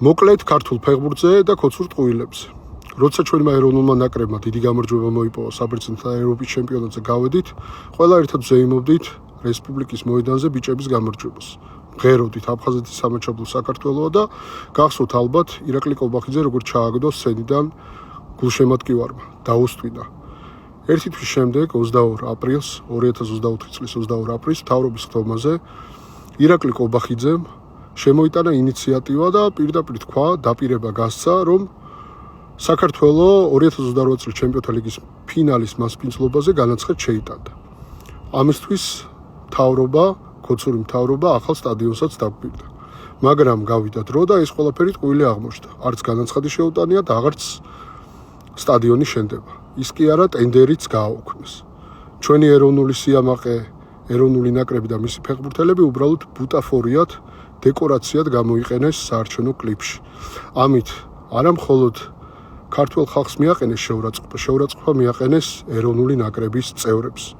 მოკლედ ქართულ ფეხბურთზე და ქოცურ ტყუილებზე. როცა ჩვენმა ეროვნულმა ნაკრებმა დიდი გამარჯვება მოიპოვა საბერძნეთთან ევროპის ჩემპიონატზე გავედით, ყველა ერთად ვზეიმობდით რესპუბლიკის მოედანზე ბიჭების გამარჯვებას. მღეროდით აფხაზეთის სამაჩაბლო საქართველოა და გახსოვთ ალბათ ირაკლი კობახიძე როგორც ჩააგდო სცენიდან გულშემატკივარმა, დაუსტვინა. ერთი თვის შემდეგ 22 აპრილს 2024 წლის 22 აპრილს მთავრობის ხდომაზე ირაკლი კობახიძემ შემოიტანა ინიციატივა და პირდაპირ თქვა, დაპირება გასცა, რომ საქართველოს 2028 წლის ჩემპიონთა ლიგის ფინალის მასპინძლობაზე განაცხად შეიტანდა. ამისთვის მთავრობა, ქოცური მთავრობა ახალ სტადიონსაც დაგვირდა. მაგრამ გავიდა დრო და ეს ყველაფერი ტყუილი აღმოჩნდა. არც განაცხადი შეუტანია და აღარც სტადიონი შენდება. ის კი არა, ტენდერიც გააუქმეს. ჩვენი ეროვნული სიამაყე, ეროვნული ნაკრები და მისი ფეხბურთელები უბრალოდ ბუტაფორიად, დეკორაციად გამოიყენეს საარჩევნო კლიპში. ამით არა მხოლოდ ქართულ ხალხს მიაყენეს შეურაცხყოფა, შეურაცხყოფა მიაყენეს ეროვნული ნაკრების წევრებს.